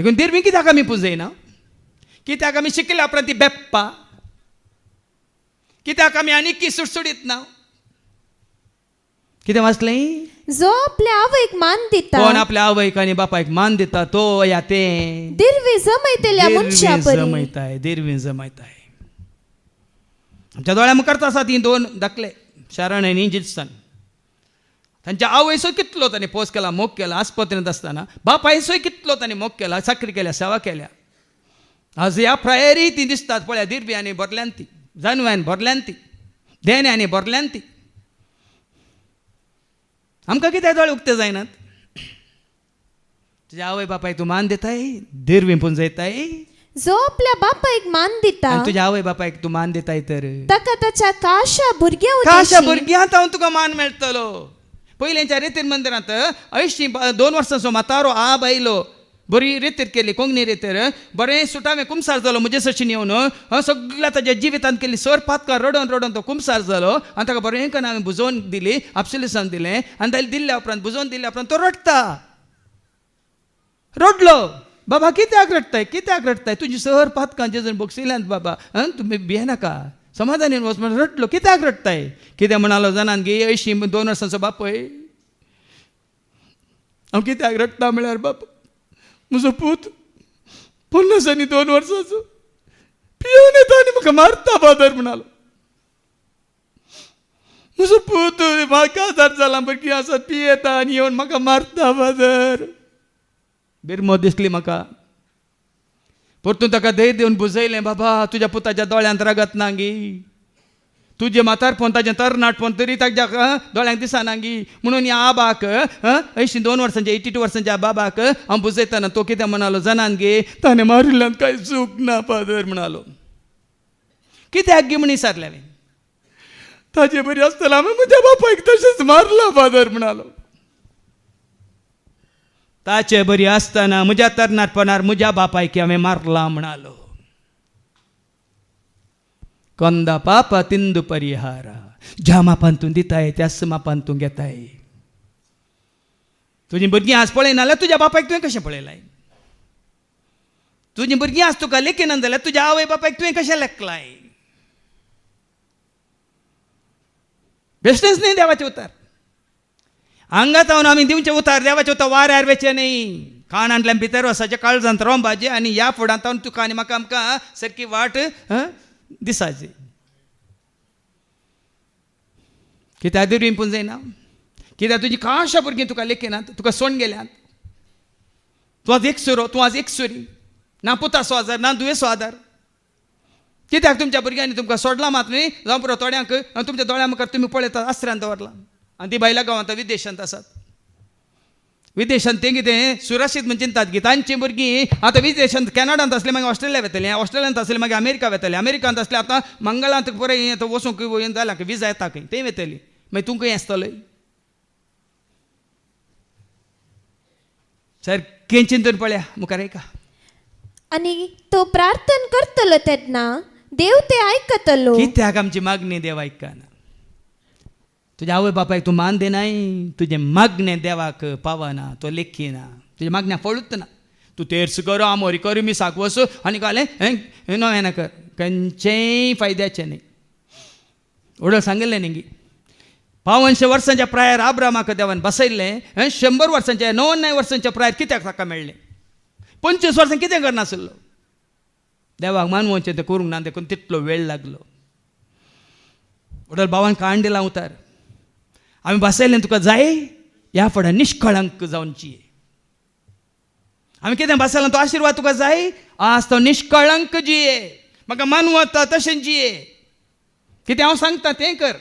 देखून दिरवी कित्याक आमी पुजयना? कित्याक आमी शिकल्या उपरांत ती बेप्पा? कित्याक आमी आनीक सुटसुडीत ना? कितें वाचलें? जो आपल्या आवयक मान दिता, कोण आपल्या आवयक आनी बापायक मान दिता तो या तें दिरवी जमयतल्या मनशा परी. दिरवी जमयताय. आमच्या दोळ्या मुखार आसा ती दोन दाखले, शरण आनी जिल्सन. तांच्या आवयसोय कितलो तांणी पोस केला, मोग केला आस्पत्रेंत आसतना. बापायसोय कितलो तांणी मोग केला, साखरी केल्या, सेवा केल्या. आज ह्या प्रायरी ती दिसतात पळया, दिरवी आनी भरल्यान ती, जानव्यान भरल्यान ती, देण्यांनी भरल्यान ती. आमकां कित्याक दोळे उक्ते जायनात? तुज्या आवय बापायक तूं मान दिताय, दिरवी पुंजयताय. जो आपल्या बापायक मान दिता, आनी तुज्या आवय बापायक तूं मान दिताय तर ताका ताच्या काशा भुरग्या काशा भुरग्यांत हांव तुका मान मेळटलो. पयलींच्या रितीर मंदिरांत 2 वर्सांचो म्हातारो आब आयलो, बरी रितीर केली कोंकणी रितीर, बरें सुटावे कुमसार जालो म्हजे सशीन येवन. सगळ्या ताच्या जिवितांत केली सर पातकां रडोन रडोन तो कुमसार जालो. आनी ताका बरें करून हांवें बुजोवन दिली, आपसिलिसान दिलें. आनी ताका दिल्ल्या उपरांत बुजोवन दिल्या उपरांत तो रडटा. रडलो. बाबा कित्याक रडटाय, कित्याक रडटाय? तुजी सर पातकां जेजून बक्षिल्यांत बाबा, तुमी भियेनाका, समाधानीन वच म्हण रडलो. कित्याक रडटाय? कितें म्हणालो जाणान गे, 2 वर्सांचो बापय, हांव कित्याक रडटा म्हळ्यार बाबा, म्हजो पूत 50 आनी 2 वर्सांचो पियोन येता आनी म्हाका मारता फादर म्हणालो. म्हजो पूत म्हाका आजार जाला, भुरगीं आसात, पियेता आनी येवन म्हाका मारता फादर. बिरमो दिसली म्हाका. परतून ताका धैर्य दिवन बुजयलें, बाबा तुज्या पुताच्या दोळ्यांत रगत ना गी, तुजें म्हातारपण ताजें तरणाटपण तरी ताच्या दोळ्यांक दिसना गी. म्हणून ह्या आबाक 2 वर्सांच्या 82 वर्सांच्या बाबाक हांव बुजयतना तो कितें म्हणालो जाणान गे, ताणें मारिल्ल्यान कांय चूक ना फादर म्हणालो. कित्याक गे म्हण विचारलें हांवें. ताजे बरी आसतना हांवें म्हज्या बापायक तशेंच मारला फादर म्हणालो. ताचे बरी आसतना म्हज्या तरणाटपणार म्हज्या बापायक हांवें मारला म्हणालो. कंदा पाप तिंदू परिहार. ज्या मापान तूं दिताय त्याच मापान तूं घेताय. तुजीं भुरगीं आज पळयना जाल्यार तुज्या बापायक तुवें कशें पळयलाय? तुजीं भुरगीं आज तुका लेखिनात जाल्यार तुज्या आवय बापायक तुवें कशें लेखलाय? बेश्टेच न्ही देवाचें उतार. हांगात हांव आमी दिवचें उतार देवाचें उतार वाऱ्यार वेचें न्ही. कानांतल्यान भितर वसाचें काळजांत रोंबाचें आनी ह्या फुडांत तुका आनी म्हाका आमकां सारकी वाट दिसाची. कित्याक दिरवी पुंजयना? कित्याक तुजी काशा भुरगीं तुका लेखिनात, तुका सोडून गेल्यात. तूं आज एकसुरो, तूं आज एकसुरी, ना पुताचो आदार ना दुयेचो आदार. कित्याक तुमच्या भुरग्यांनी तुमकां सोडला मात न्ही? जावं पुरो थोड्यांक तुमच्या दोळ्या मुखार तुमी पळयतात आसऱ्यांत दवरला आनी ती भायल्या गांवांत विदेशांत आसात. विदेशांत ते कितें सुरक्षीत म्हण चिंतात की तांची भुरगीं आतां विदेशांत कॅनडांत आसले मागीर ऑस्ट्रेलिया वेतले, ऑस्ट्रेलियांत आसले मागीर अमेरिका वेतले, अमेरिकांत आसले आतां मंगळांत बरें वचूंक जालां की विजा येता खंय तें वेतली. मागीर तुमकां आसतलें सारकें चिंतून पळया मुखार एका. आनी तो प्रार्थना करतलो तेन्ना देव ते आयकतलो. कित्याक आमची मागणी देव आयकना? तुज्या आवय बापायक तूं मान देनाय, तुजें मागणें देवाक पावना, तो लेखीना, तुज्या मागण्या फळूच ना. तूं तेर्स कर, आमोरी कर, मिसाक वस आनी काले नव्यान कर, खंयचेंय फायद्याचें न्ही. उडो सांगिल्लें न्ही गी 52 वर्सांच्या प्रायार आब्रामाक देवान बसयल्लें. 100 वर्सांच्या 99 वर्सांच्या प्रायार कित्याक ताका मेळ्ळें? 25 वर्सां कितें करनासलो? देवाक मानवचें तें करूंक ना, देखून तितलो वेळ लागलो. उडल भावान काण दिला उतार. आमी बसयलें तुका जाय ह्या फुडें निश्कळंक जावन जिये. आमी कितें बसयलां तो आशिर्वाद तुका जाय, आज तो निश्कळंक जिये, म्हाका मानवता तशें जिये. कितें हांव सांगता तें कर.